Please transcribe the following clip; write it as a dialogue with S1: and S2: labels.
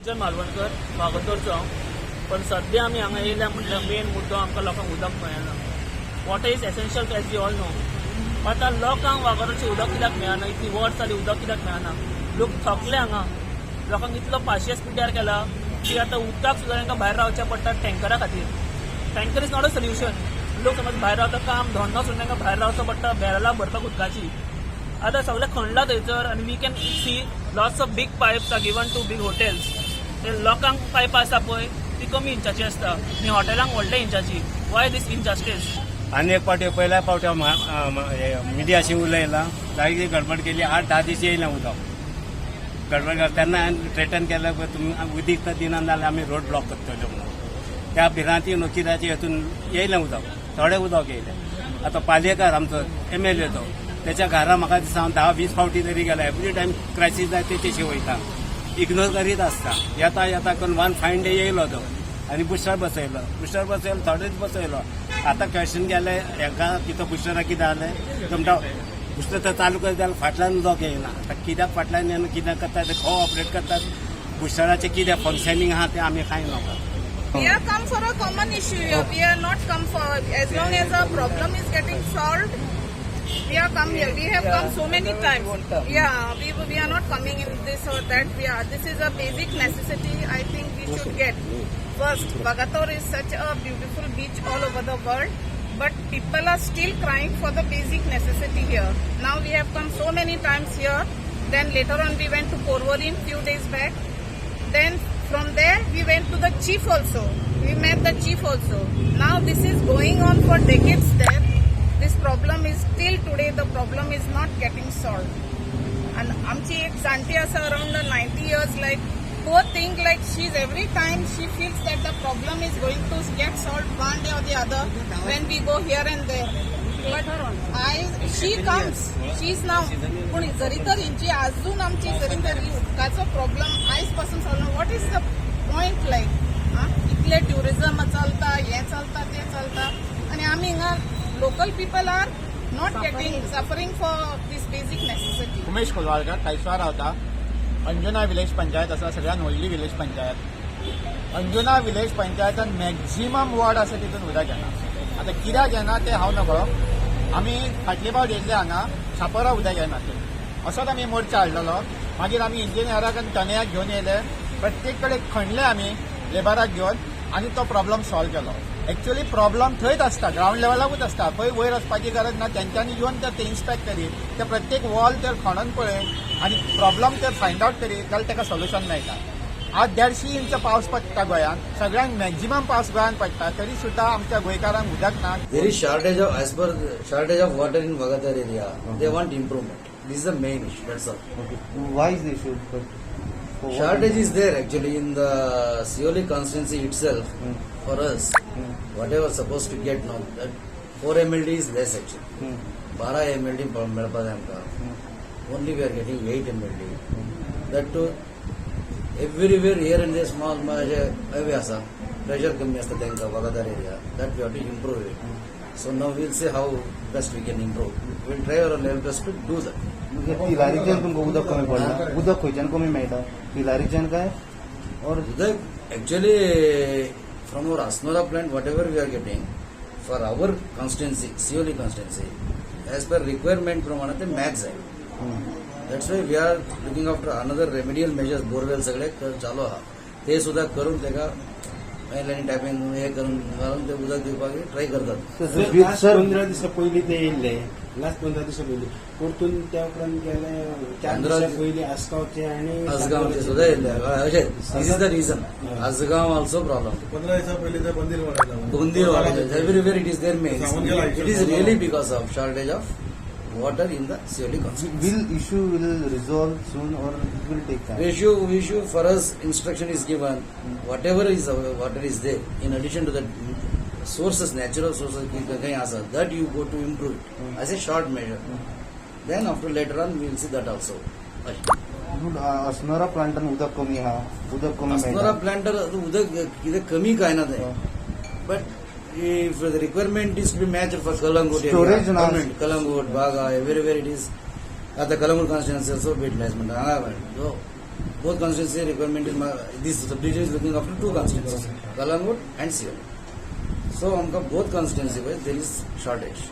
S1: मालवणकर वागतोरचो पण सध्या आम्ही हांगा येयल्या म्हटल्यार मेन मुद्दो आमकां लोकांक उदक मेळना. Water is essential as you all know. आतां लोकांक वागतोरचें उदक कित्याक मेळना? इतली वर्स जाली उदक कित्याक मेळना? लोक थकले हांगा. लोकांक इतलो पाशियस पिड्यार केला की आतां उदकाक सुद्दां तांकां भायर रावचें पडटा टँकरा खातीर. Tanker is not a solution. लोक समज भायर रावता काम धोंडो सोडून तांकां भायर रावचो पडटा बॅरलां भरपाक उदकाची. आतां सगळें खणला थंयसर आनी we can see lots of big pipes are given to big hotels. ते लोकांक पायप आसा पळय ती कमी इंचाची आसता आनी हॉटेलांक व्हडल्या इंचाची. वाय दीस इनजस्टीस?
S2: आनी एक फावटी पहिल्या फावटी मिडियाशी उलयला जायती गडबड केली. 8-10 दीस येयना उदक. गडबड केली तेन्ना हांवें थ्रेटन केलें तुमी उदीक तर दिना जाल्यार आमी रोड ब्लॉक करतलो म्हणून. त्या भिरांती नोकिराची हेतून येयलें उदक. थोडें उदक येयलें. आतां पालयेकार आमचो MLA तो त्याच्या घरा म्हाका दिसा 10-20 फावटी तरी गेला. एवरी टायम क्रायसीस जाय तेचेशी वयता. इग्नोर करीत आसता. येता करून 1 फायन डे येयलो तो आनी बुस्टर बसयलो थोडेच बसयलो. आतां क्वेश्चन गेले हाका कितें बुस्टराक कितें जालें तुमकां बुस्टर तर चालू करता जाल्यार फाटल्यान उदक येयना. आतां कित्याक फाटल्यान येना कितें करता ते खो ऑपरेट करतात बुस्टराचें कितें फंक्शनींग आहा तें आमी कांय नाका.
S3: We are come for a common issue here. We are not come for, as long as a problem is getting solved, we are come here. We have come so many times. Yeah, we are not coming in this or that. This is a basic necessity I think we should get. First, Vagator is such a beautiful beach all over the world, but people are still crying for the basic necessity here. Now we have come so many times here. Then later on we went to Porvorim few days back. Then from there we went to the chief also. We met the chief also. Now this is going on for decades there. This problem is still today the problem is not getting solved. And amchi ek zanti asa around 90 years, like poor thing, like she's every time she feels that the problem is going to get solved one day or the other when we go here and there. But she comes, she's now पण जरी तर यांची अजून आमची जरी तरी उदकाचो problem आयज पासून solve. What is the point? Like इतले ट्युरिझम चलता हे चलता ते चलता आनी आमी हिंगा local people are not getting suffering for these basic necessity.
S4: Umesh Kolwalkar कैसवार रावता. अंजुना विलेज पंचायत आसा सगळ्यात व्हडली विलेज पंचायत. अंजुना विलेज पंचायतान मॅक्झिमम वॉर्ड आसा तितून उदक येना. आतां कित्याक येना तें हांव नकळो. आमी फाटले फावट येयल्ले हांगा छापरा उदक येना ते असोच आमी मोर्चा हाडलेलो. मागीर आमी इंजिनियराक आनी तनयाक घेवन येयले. प्रत्येक कडेन खणले आमी लेबराक घेवन आनी तो प्रॉब्लम सॉल्व केलो. एक्चुअली प्रॉब्लम थंयच आसता ग्राउंड लेवलाकूच आसता. खंय वयर वचपाची गरज ना. तेंच्यांनी येवन ते इन्स्पेक्ट करीत ते प्रत्येक वॉल तर खणून पळयत आनी प्रॉब्लम तर फायंड आउट करीत जाल्यार ताका सोल्युशन मेळटा. आज 150 इंच पावस पडटा गोंयांत. सगळ्यांक मॅक्झिमम पावस गोंयांत पडटा तरी सुद्धा आमच्या गोंयकारांक उदक ना.
S5: There is shortage of water in Vagator area. They want improvement. This is the main issue. That's all.
S6: Okay. Why is the issue?
S5: Shortage is there actually in the COLI constituency itself. For us, whatever supposed to get now, that 4 MLD is less actually. 12 MLD मिळपाक जाय आमकां. Only we are getting 8 MLD. That too everywhere here and there small heavy asa pressure कमी असता तांकां Vagator area. That we have to improve it. So now we'll see how best we can improve. We'll try our level best to do that.
S6: तिलारीच्यान तुमकां उदक कमी पडला. उदक खंयच्यान कमी मेळटा? तिलारीच्यान काय? और
S5: उदक actually from our Asnora plant whatever we are getting for our constituency COLI constituency as per requirement प्रमाणे ते max आहे. That's why we are looking after another remedial measures. Borewell सगळे चालू आहा ते सुद्धा करून तेका लाईन टॅपिंग हे करून घालून ते उदक दिवपाक ट्राय करतात.
S7: लास्ट 15 दिसा पयलीं ते येयल्ले. लास्ट 15 दिसा पयलीं परतून त्या उपरांत गेले 4 दिसा पयलीं आसगांवचे आनी
S5: आसगांवचे सुद्धा येयल्ले. अशें this is the reason. Assagao also problem.
S7: 15 दिसा पयलीं ते
S5: बंदीर वाडयला. Everywhere it is there main. It is really because of shortage of water in the COLI constituency.
S6: Issue will resolve soon or it will take time?
S5: Issue for us instruction is given. Whatever is water is there in addition to that sources, natural sources that you go to improve it as a short measure. Then after later on we will see that also.
S6: असणारा प्लांटान उदक कमी आहा. उदक कमी
S5: असणारा planter उदक कितें कमी काय ना ते. But if the requirement is to be matched for Kalangut area, Kalangut, Baga, everywhere it is at the Kalangut constituency also bit less. So both constituency requirement is this subdivision is looking after two constituencies, Kalangut and Sioli. So, amka both constituency wise there is shortage.